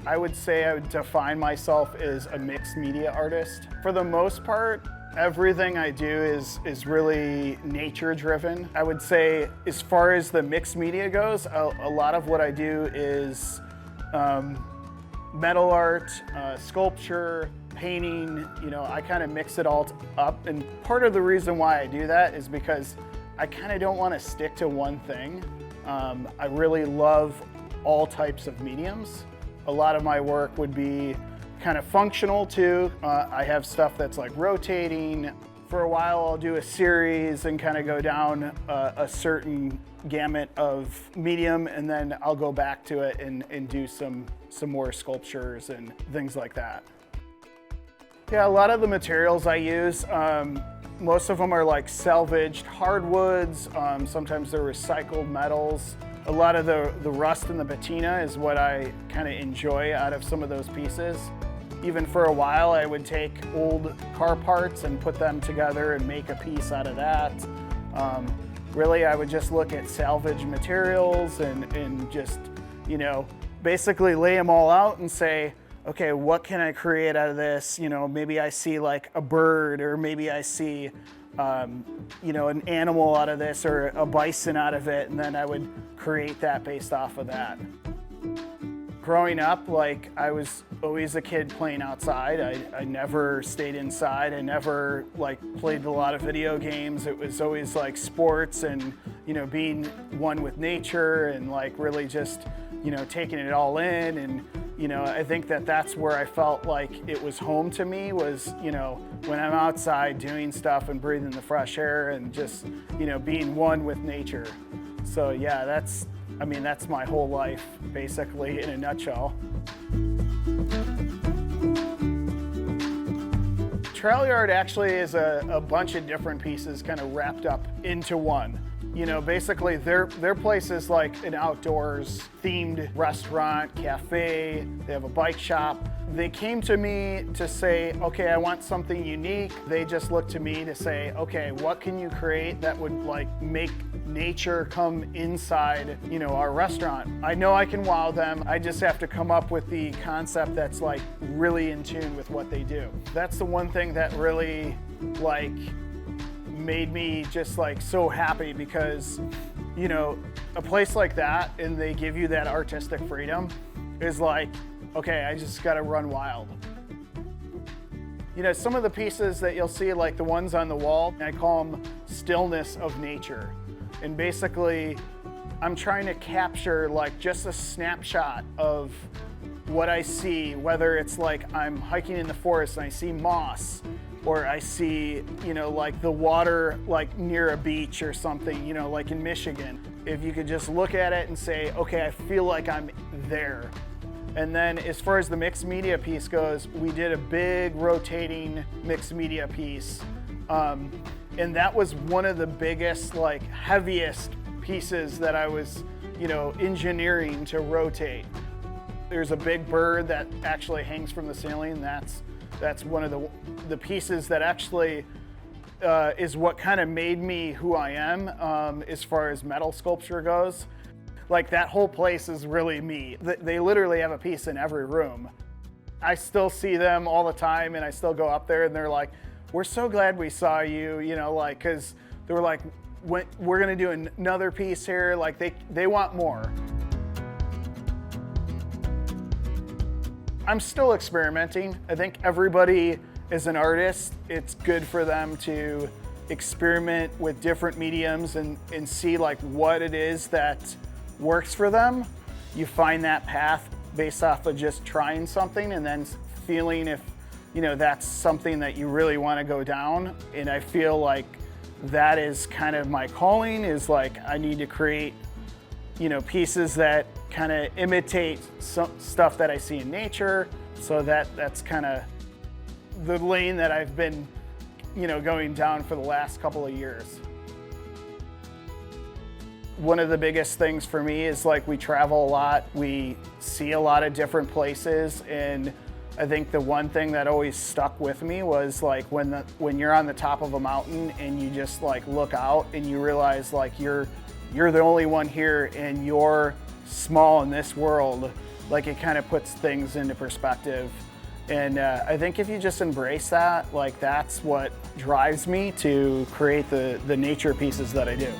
I would say I would define myself as a mixed media artist. For the most part, everything I do is really nature driven. I would say as far as the mixed media goes, a lot of what I do is metal art, sculpture, painting. You know, I kind of mix it all up. And part of the reason why I do that is because I kind of don't want to stick to one thing. I really love all types of mediums. A lot of my work would be kind of functional too. I have stuff that's like rotating. For a while I'll do a series and kind of go down a certain gamut of medium, and then I'll go back to it and do some more sculptures and things like that. Yeah, a lot of the materials I use, most of them are like salvaged hardwoods. Sometimes they're recycled metals. A lot of the rust and the patina is what I kind of enjoy out of some of those pieces. Even for a while, I would take old car parts and put them together and make a piece out of that. Really, I would just look at salvage materials and just, you know, basically lay them all out and say, okay, what can I create out of this? You know, maybe I see like a bird, or maybe I see you know, an animal out of this, or a bison out of it, and then I would create that based off of that. Growing up, like, I was always a kid playing outside. I never stayed inside. I never like played a lot of video games. It was always like sports and, you know, being one with nature and like really just, you know, taking it all in. And, you know, I think that that's where I felt like it was home to me, was, you know, when I'm outside doing stuff and breathing the fresh air and just, you know, being one with nature. So yeah, that's my whole life, basically, in a nutshell. Trail yard actually is a bunch of different pieces kind of wrapped up into one. You know, basically their place is like an outdoors themed restaurant, cafe. They have a bike shop. They came to me to say, okay, I want something unique. They just looked to me to say, okay, what can you create that would like make nature come inside, you know, our restaurant? I know I can wow them. I just have to come up with the concept that's like really in tune with what they do. That's the one thing that really like made me just like so happy, because, you know, a place like that and they give you that artistic freedom is like, okay, I just gotta run wild. You know, some of the pieces that you'll see, like the ones on the wall, I call them stillness of nature. And basically, I'm trying to capture like just a snapshot of what I see, whether it's like I'm hiking in the forest and I see moss, or I see, you know, like the water like near a beach or something, you know, like in Michigan. If you could just look at it and say, okay, I feel like I'm there. And then as far as the mixed media piece goes, we did a big rotating mixed media piece. And that was one of the biggest, like heaviest pieces that I was, you know, engineering to rotate. There's a big bird that actually hangs from the ceiling. That's one of the pieces that actually is what kind of made me who I am as far as metal sculpture goes. Like that whole place is really me. They literally have a piece in every room. I still see them all the time, and I still go up there and they're like, we're so glad we saw you, you know, like, cause they were like, we're gonna do another piece here. Like they want more. I'm still experimenting. I think everybody is an artist. It's good for them to experiment with different mediums and see like what it is that works for them. You find that path based off of just trying something and then feeling if, you know, that's something that you really want to go down. And I feel like that is kind of my calling, is like I need to create, you know, pieces that kind of imitate some stuff that I see in nature. So that's kind of the lane that I've been, you know, going down for the last couple of years. One of the biggest things for me is like we travel a lot, we see a lot of different places, and I think the one thing that always stuck with me was like when you're on the top of a mountain and you just like look out and you realize like you're the only one here and you're small in this world, Like, it kind of puts things into perspective. And I think if you just embrace that, like, that's what drives me to create the nature pieces that I do.